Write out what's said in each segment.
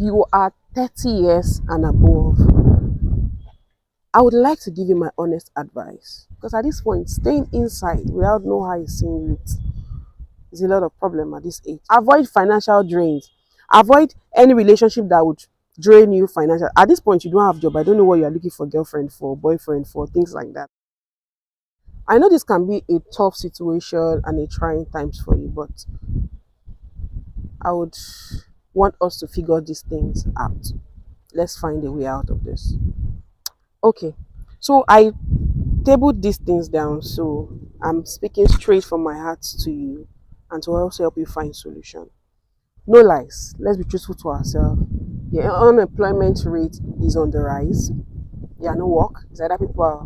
you are 30 years and above, I would like to give you my honest advice. Because at this point, staying inside without no how is seeing it is a lot of problem at this age. Avoid financial drains. Avoid any relationship that would drain you financially. At this point, you don't have job. I don't know what you are looking for girlfriend for, boyfriend for, things like that. I know this can be a tough situation and a trying times for you, but I would want us to figure these things out. Let's find a way out of this. Okay. So I tabled these things down, so I'm speaking straight from my heart to you and to also help you find solution. No lies. Let's be truthful to ourselves. The unemployment rate is on the rise. There are no work. It's either people are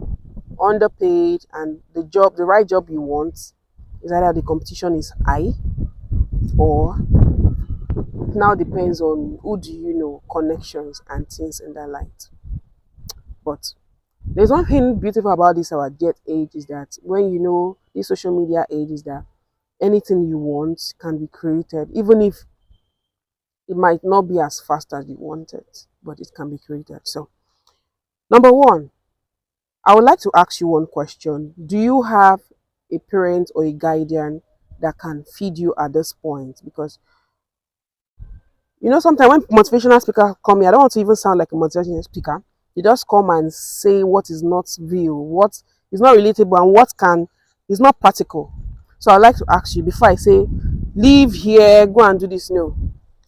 underpaid and the right job you want is either the competition is high, or it now depends on who do you know, connections and things in that light. But there's one thing beautiful about this our jet age is that when you know this social media age is that anything you want can be created, even if it might not be as fast as you want it, but it can be created. So, number one, I would like to ask you one question. Do you have a parent or a guardian that can feed you at this point? Because sometimes when motivational speakers come here, I don't want to even sound like a motivational speaker. You just come and say what is not real, what is not relatable, and what can is not practical. So I'd like to ask you before I say, leave here, go and do this. No.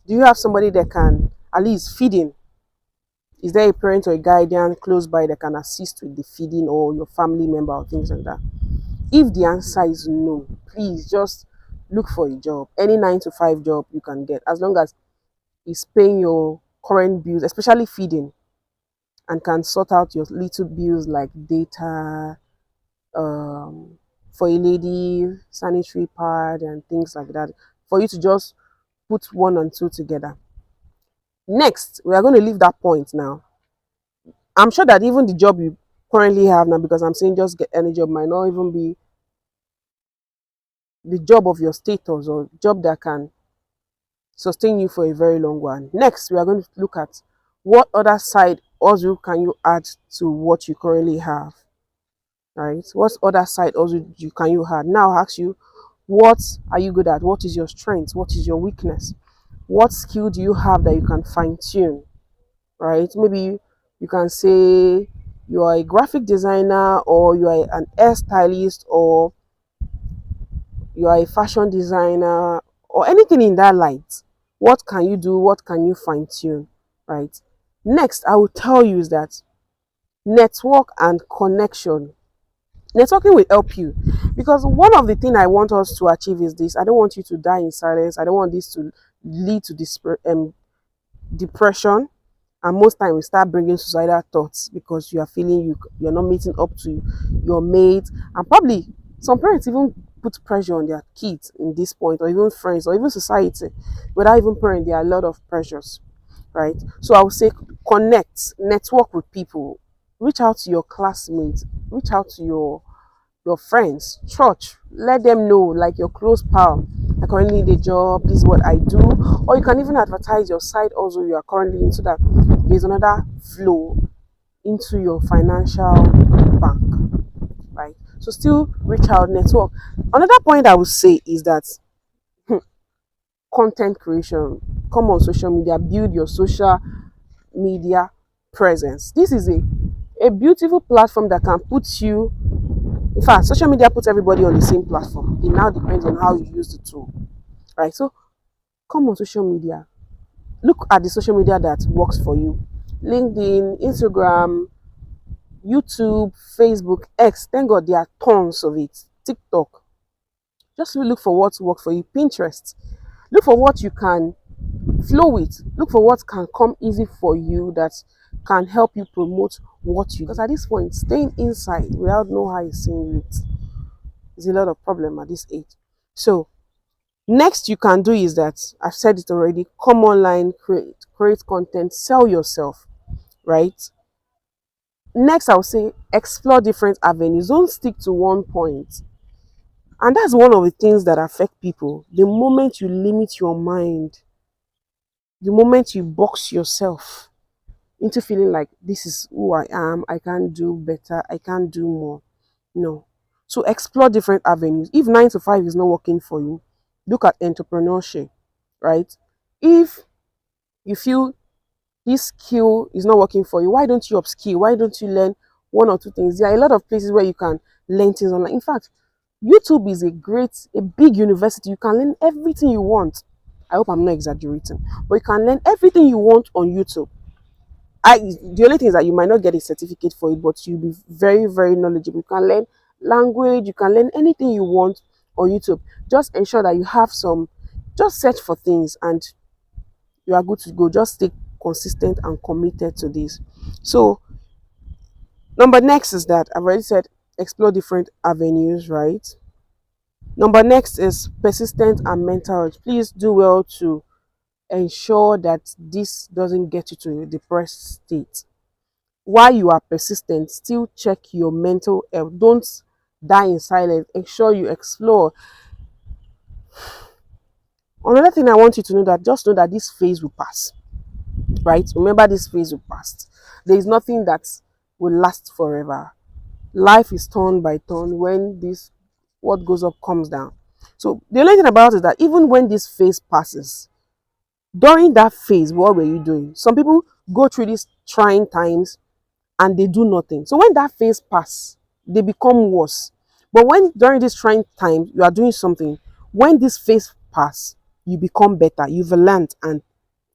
Do you have somebody that can at least feed in? Is there a parent or a guardian close by that can assist with the feeding, or your family member or things like that? If the answer is no, please just look for a job. Any 9 to 5 job you can get, as long as it's paying your current bills, especially feeding, and can sort out your little bills like data, for a lady, sanitary pad, and things like that, for you to just put one and two together. Next, we are going to leave that point now. I'm sure that even the job you currently have now, because I'm saying just get any job, might not even be the job of your status or job that can sustain you for a very long one. Next, we are going to look at what other side also can you add to what you currently have. Right? What other side also can you add? Now I'll ask you, what are you good at? What is your strength? What is your weakness? What skill do you have that you can fine tune? Right? Maybe you can say you are a graphic designer, or you are an hairstylist, or you are a fashion designer, or anything in that light. What can you do? What can you fine tune? Right? Next, I will tell you is that network and connection. Networking will help you, because one of the things I want us to achieve is this. I don't want you to die in silence. I don't want this to lead to depression, and most times we start bringing suicidal thoughts because you are feeling you're not meeting up to your mate, and probably some parents even put pressure on their kids in this point, or even friends, or even society. Without even parents, there are a lot of pressures, right? So I would say connect, network with people, reach out to your classmates, reach out to your friends, church, let them know, like your close pal, I currently need a job, this is what I do. Or you can even advertise your side also you are currently into, that there's another flow into your financial bank, right? So still reach out, network. Another point I would say is that content creation. Come on social media, build your social media presence. This is a beautiful platform that can put you, in fact, social media puts everybody on the same platform. It now depends on how you use the tool, right? So come on social media, look at the social media that works for you. LinkedIn, Instagram, YouTube, Facebook, X. Thank God there are tons of it. TikTok. Just look for what works for you. Pinterest. Look for what you can flow with. Look for what can come easy for you, that can help you promote what you. Because at this point, staying inside without no how you seeing it is a lot of problem at this age. So next you can do is that, I've said it already, come online, create content, sell yourself, right? Next, I would say explore different avenues. Don't stick to one point. And that's one of the things that affect people. The moment you limit your mind The moment you box yourself into feeling like this is who I am, I can't do better, I can't do more. No. So explore different avenues. If 9 to 5 is not working for you, look at entrepreneurship, right? If you feel this skill is not working for you, why don't you upskill? Why don't you learn one or two things? There are a lot of places where you can learn things online. In fact, YouTube is a big university. You can learn everything you want. I hope I'm not exaggerating, but you can learn everything you want on YouTube. The only thing is that you might not get a certificate for it, but you'll be very, very knowledgeable. You can learn language, you can learn anything you want on YouTube. Just ensure that you have just search for things and you are good to go. Just stay consistent and committed to this. So, number next is that I've already said explore different avenues, right? Number next is persistent and mental health. Please do well to ensure that this doesn't get you to a depressed state. While you are persistent, still check your mental health. Don't die in silence. Ensure you explore. Another thing I want you to know, that just know that this phase will pass, right? Remember, this phase will pass. There is nothing that will last forever. Life is turn by turn. When this what goes up comes down. So the only thing about it is that even when this phase passes, during that phase, what were you doing? Some people go through these trying times and they do nothing. So when that phase pass, they become worse. But when during this trying time you are doing something, when this phase pass, you become better. You've learned and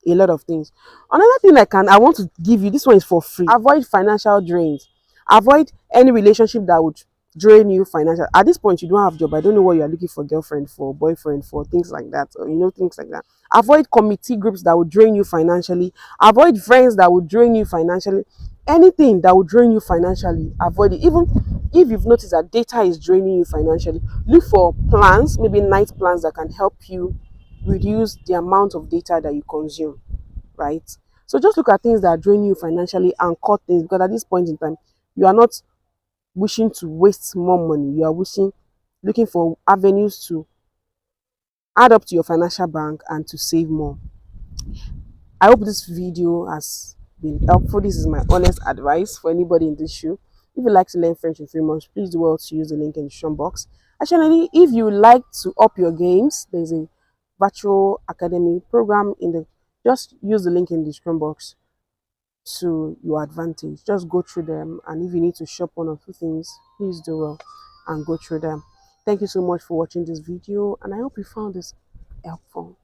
a lot of things. Another thing I want to give you, this one is for free. Avoid financial drains. Avoid any relationship that would drain you financially. At this point, you don't have a job. I don't know what you are looking for, girlfriend for, boyfriend for, things like that. Or, things like that. Avoid committee groups that would drain you financially. Avoid friends that would drain you financially. Anything that would drain you financially, avoid it. Even if you've noticed that data is draining you financially, look for plans, maybe night plans that can help you reduce the amount of data that you consume, right? So just look at things that drain you financially and cut things, because at this point in time, you are not wishing to waste more money. You are looking for avenues to add up to your financial bank and to save more. I hope this video has been helpful. This is my honest advice for anybody in this shoe. If you like to learn French in 3 months, please do well to use the link in the description box. Additionally, if you like to up your games, there's a virtual academy program just use the link in the description box to your advantage. Just go through them, and if you need to shop one or two things, please do well and go through them. Thank you so much for watching this video, and I hope you found this helpful.